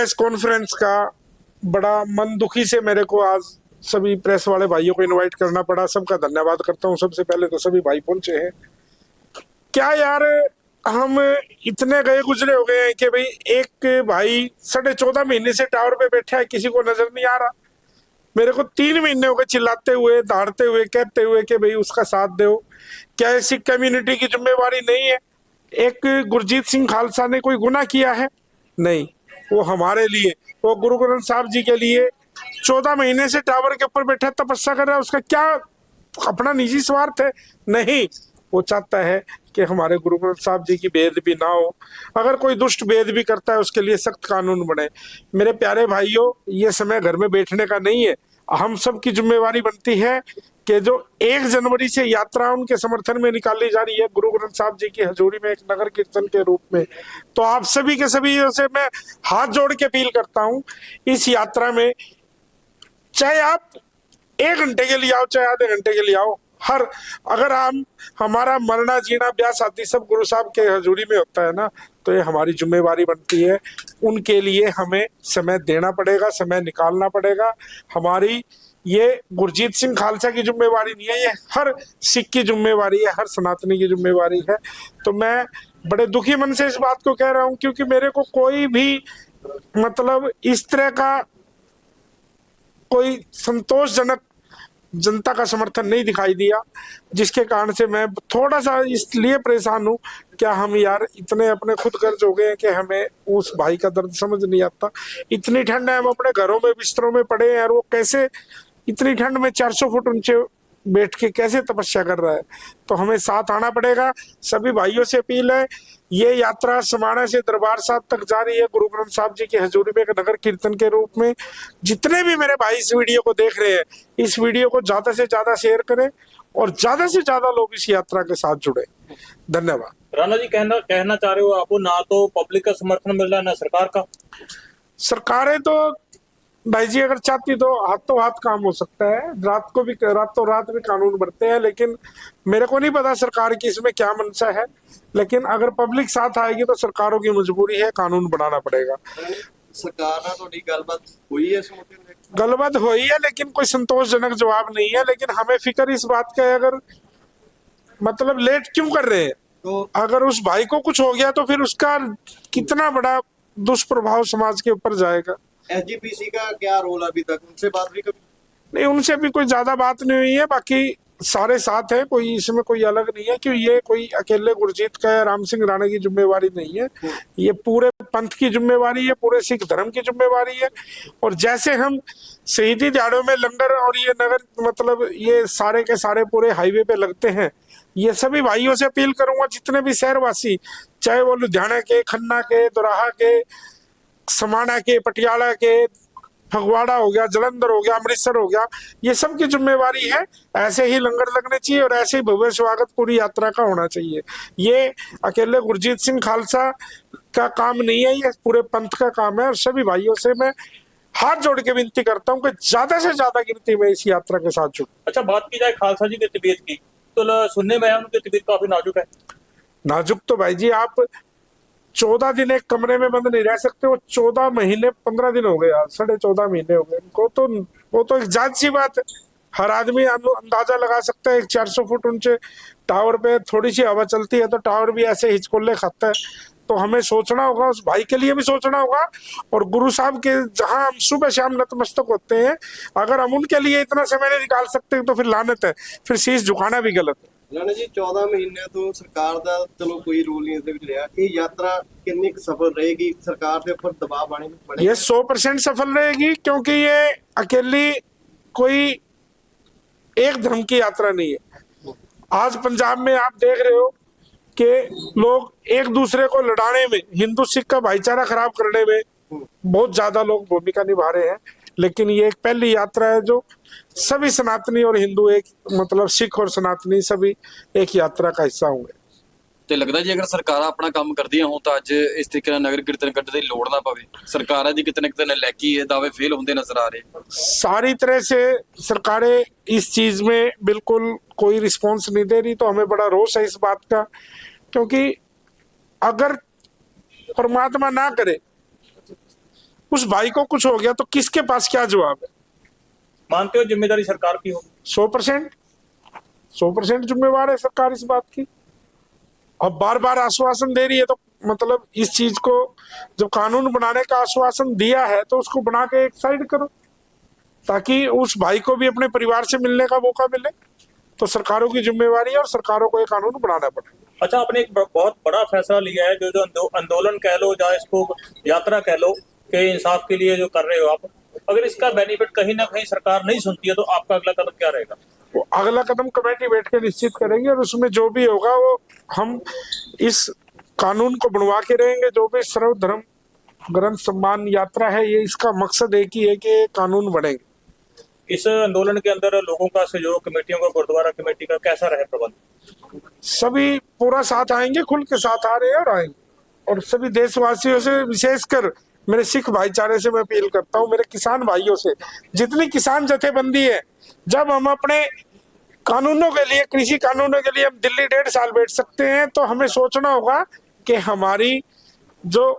Press conference का बड़ा मन दुखी से मेरे को आज सभी प्रेस वाले भाइयों को इनवाइट करना पड़ा। सबका धन्यवाद करता हूँ। सबसे पहले तो सभी भाई पहुंचे हैं। क्या यार, हम इतने गए गुजरे हो गए हैं कि भाई एक भाई 14.5 महीने से टावर पे बैठा है, किसी को नजर नहीं आ रहा। मेरे को 3 महीने हो गए चिल्लाते हुए, दहाड़ते हुए, कहते हुए कि भाई उसका साथ दो। क्या ऐसी कम्युनिटी की जिम्मेवारी नहीं है? एक गुरजीत सिंह खालसा ने कोई गुनाह किया है? नहीं। वो हमारे लिए, वो गुरु ग्रंथ साहब जी के लिए 14 महीने से टावर के ऊपर बैठा तपस्या कर रहा है। उसका क्या अपना निजी स्वार्थ है? नहीं। वो चाहता है कि हमारे गुरु ग्रंथ साहब जी की बेअदबी ना हो। अगर कोई दुष्ट बेअदबी करता है उसके लिए सख्त कानून बने। मेरे प्यारे भाइयों, ये समय घर में बैठने का नहीं है। हम सब की जिम्मेवारी बनती है कि जो 1 जनवरी से यात्रा उनके समर्थन में निकाली जा रही है गुरु ग्रंथ साहब जी की हजूरी में एक नगर कीर्तन के रूप में, तो आप सभी के सभी से मैं हाथ जोड़ के अपील करता हूं, इस यात्रा में चाहे आप 1 घंटे के लिए आओ, चाहे आधे घंटे के लिए आओ, अगर हमारा मरना जीना ब्याह शादी सब गुरु साहब के हजूरी में होता है ना, तो ये हमारी जिम्मेवारी बनती है। उनके लिए हमें समय देना पड़ेगा, समय निकालना पड़ेगा। हमारी ये गुरजीत सिंह खालसा की जिम्मेवारी नहीं है, ये हर सिख की जिम्मेवारी है, हर सनातनी की जिम्मेवारी है। तो मैं बड़े दुखी मन से इस बात को कह रहा हूं, क्योंकि मेरे को कोई भी मतलब इस तरह का कोई संतोषजनक जनता का समर्थन नहीं दिखाई दिया, जिसके कारण से मैं थोड़ा सा इसलिए परेशान हूँ। क्या हम यार इतने अपने खुद गर्ज हो गए हैं कि हमें उस भाई का दर्द समझ नहीं आता। इतनी ठंड है, हम अपने घरों में बिस्तरों में पड़े हैं, और वो कैसे इतनी ठंड में 400 फुट ऊंचे बैठ के कैसे तपस्या कर रहा है। तो हमें साथ आना पड़ेगा। सभी भाइयों से अपील है, ये यात्रा समाना से दरबार साहब तक जा रही है गुरु ग्रंथ साहब जी की हजूरी में एक नगर कीर्तन के रूप में। जितने भी मेरे भाई इस वीडियो को देख रहे हैं, इस वीडियो को ज्यादा से ज्यादा शेयर करें और ज्यादा से ज्यादा लोग इस यात्रा के साथ जुड़े। धन्यवाद। राणा जी, कहना चाह रहे हो आपको, ना तो पब्लिक का समर्थन मिल रहा है ना सरकार का। सरकारें तो भाई जी अगर चाहती तो हाथों हाथ काम हो सकता है, रातों रात भी कानून बनते हैं, लेकिन मेरे को नहीं पता सरकार की इसमें क्या मंशा है। लेकिन अगर पब्लिक साथ आएगी तो सरकारों की मजबूरी है, कानून बनाना पड़ेगा। सरकार ਨਾਲ ਤੁਹਾਡੀ ਗੱਲਬਾਤ हुई है इस मौके पे? गलबात हुई है, लेकिन कोई संतोषजनक जवाब नहीं है। लेकिन हमें फिक्र इस बात का है, अगर मतलब लेट क्यों कर रहे हैं, तो अगर उस भाई को कुछ हो गया तो फिर उसका कितना बड़ा दुष्प्रभाव समाज के ऊपर जाएगा। एसजीपीसी का क्या रोल अभी तक, उनसे बात भी कभी? नहीं, उनसे भी कोई ज्यादा बात नहीं हुई है। बाकी सारे साथ है, कोई इसमें कोई अलग नहीं है कि ये कोई अकेले गुरजीत का या राम सिंह राणा की जिम्मेवारी नहीं है। ये पूरे पंथ की जिम्मेवारी है, पूरे सिख धर्म की जिम्मेवारी है। और जैसे हम शहीदी दिहाड़ों में लंगर और ये नगर मतलब ये सारे के सारे पूरे हाईवे पे लगते हैं, ये सभी भाइयों से अपील करूंगा, जितने भी शहरवासी, चाहे वो लुधियाना के, खन्ना के, दोराहा के, समाना के, पटियाला के, फगवाड़ा हो गया, जलंधर हो गया, अमृतसर हो गया, ये सब की जिम्मेवारी है। ऐसे ही लंगर लगने चाहिए और ऐसे ही भव्य स्वागत पूरी यात्रा का होना चाहिए। ये अकेले गुरजीत सिंह खालसा का काम नहीं है, ये पूरे पंथ का काम है। और सभी भाइयों से मैं हाथ जोड़ के विनती करता हूँ कि ज्यादा से ज्यादा गिनती में इस यात्रा के साथ जुड़े। अच्छा, बात की जाए खालसा जी की तबीयत की, तो सुनने में आया उनकी तबीयत काफी नाजुक है। नाजुक तो भाई जी, आप 14 दिन एक कमरे में बंद नहीं रह सकते। वो 14 महीने 15 दिन हो गए, 14.5 महीने हो गए उनको। तो वो तो एक जायज सी बात है, हर आदमी अंदाजा लगा सकता है। एक 400 फुट ऊंचे टावर पे थोड़ी सी हवा चलती है तो टावर भी ऐसे हिचकोले खाता है। तो हमें सोचना होगा, उस भाई के लिए भी सोचना होगा। और गुरु साहब के जहां हम सुबह शाम नतमस्तक होते हैं, अगर हम उनके लिए इतना समय नहीं निकाल सकते तो फिर लानत है, फिर शीश झुकाना भी गलत है। राणा जी, 14 महीने तो सरकार ਦਾ ਚਲੋ ਕੋਈ ਰੂਲ ਨਹੀਂ ਇਸ ਦੇ ਵਿੱਚ ਰਿਹਾ। ਇਹ ਯਾਤਰਾ ਕਿੰਨੀ ਕੁ ਸਫਲ ਰਹੇਗੀ? सरकार के ऊपर दबाव आने ये 100% सफल रहेगी, क्योंकि ये अकेली कोई एक धर्म की यात्रा नहीं है। आज पंजाब में आप देख रहे हो कि लोग एक दूसरे को लड़ाने में, हिंदू सिख का भाईचारा खराब करने में बहुत ज्यादा लोग भूमिका निभा रहे हैं। लेकिन ये एक पहली यात्रा है जो सभी सनातनी और हिंदू एक मतलब सिख और सनातनी सभी एक यात्रा का हिस्सा होंगे। ਤੇ ਲੱਗਦਾ ਜੀ ਅਗਰ ਸਰਕਾਰਾਂ ਆਪਣਾ ਕੰਮ ਕਰਦੀਆਂ ਹੋਣ ਤਾਂ ਅੱਜ ਇਸ ਤਰੀਕੇ ਨਾਲ ਨਗਰ ਕੀਰਤਨ ਕੱਢਣ ਦੀ ਲੋੜ ਨਾ ਪਵੇ। ਸਰਕਾਰਾਂ ਦੀ ਕਿਤੇ ਨਾ ਕਿਤੇ ਨਲਾਇਕੀ ਹੈ, दावे फेल ਹੁੰਦੇ नजर आ रहे। सारी तरह से सरकारें इस चीज में बिल्कुल कोई रिस्पॉन्स नहीं दे रही, तो हमें बड़ा रोष है इस बात का। क्योंकि अगर परमात्मा ना करे, उस भाई को कुछ हो गया तो किसके पास क्या जवाब है? मानते हो जिम्मेदारी सरकार की होगी? 100% जिम्मेवार है सरकार इस बात की। अब बार बार आश्वासन दे रही है तो मतलब इस चीज को, जब कानून बनाने का आश्वासन दिया है तो उसको बना के एक साइड करो, ताकि उस भाई को भी अपने परिवार से मिलने का मौका मिले। तो सरकारों की जिम्मेवारी है और सरकारों को ये कानून बनाना पड़ेगा। अच्छा, आपने एक बहुत बड़ा फैसला लिया है, जो आंदोलन कह लो या इसको यात्रा कह लो, कि इंसाफ के लिए जो कर रहे हो आप, अगर इसका बेनिफिट कहीं ना कहीं सरकार नहीं सुनती है तो आपका अगला कदम क्या रहेगा? वो अगला कदम कमेटी बैठ के निश्चित करेंगे और उसमें जो भी होगा वो हम इस कानून को बनवा के रहेंगे। जो भी सर्वधर्म ग्रंथ सम्मान यात्रा है, ये इसका मकसद एक ही है कि ये कानून बनेंगे। इस आंदोलन के अंदर लोगों का सहयोग, कमेटियों का, गुरुद्वारा कमेटी का कैसा रहे प्रबंध? सभी पूरा साथ आएंगे, खुल के साथ आ रहे हैं और आएंगे। और सभी देशवासियों से, विशेषकर मेरे सिख भाईचारे से मैं अपील करता हूँ, मेरे किसान भाइयों से, जितनी किसान जथेबंदी है, जब हम अपने कानूनों के लिए, कृषि कानूनों के लिए हम दिल्ली 1.5 साल बैठ सकते हैं, तो हमें सोचना होगा कि हमारी जो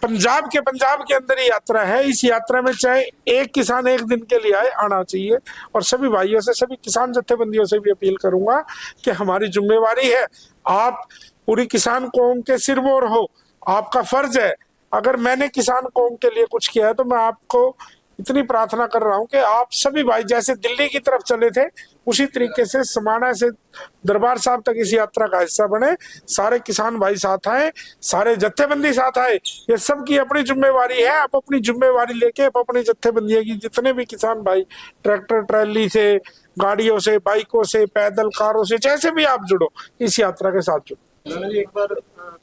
पंजाब के अंदर ही यात्रा है, इस यात्रा में चाहे एक किसान एक दिन के लिए आए, आना चाहिए। और सभी भाइयों से, सभी किसान जथेबंदियों से भी अपील करूंगा कि हमारी जिम्मेवारी है, आप पूरी किसान कौम के सिरमौर हो, आपका फर्ज है। अगर मैंने किसान कौम के लिए कुछ किया है तो मैं आपको इतनी प्रार्थना कर रहा हूं कि आप सभी भाई जैसे दिल्ली की तरफ चले थे, उसी तरीके से समाना से दरबार साहब तक इस यात्रा का हिस्सा बने। सारे किसान भाई साथ आए, सारे जत्थेबंदी साथ आए। ये सबकी अपनी जिम्मेवारी है। आप अपनी जिम्मेवारी लेके आप अपनी जत्थेबंदी की जितने भी किसान भाई, ट्रैक्टर ट्रैली से, गाड़ियों से, बाइकों से, पैदल, कारों से, जैसे भी आप जुड़ो, इस यात्रा के साथ जुड़ो। राणा जी, एक बार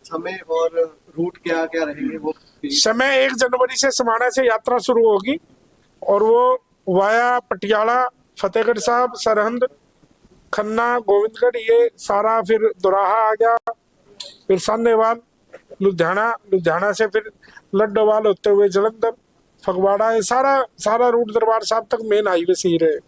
समय और रूट क्या क्या रहेंगे वो? समय 1 जनवरी से समाना से यात्रा शुरू होगी और वो वाया पटियाला, फतेहगढ़ साहब, सरहंद, खन्ना, गोविंदगढ़, ये सारा, फिर दोराहा आ गया, फिर सान्नेवाल, लुधियाना से फिर लड्डोवाल होते हुए जलंधर, फगवाड़ा, ये सारा रूट दरबार साहब तक मेन हाईवे से ही रहे।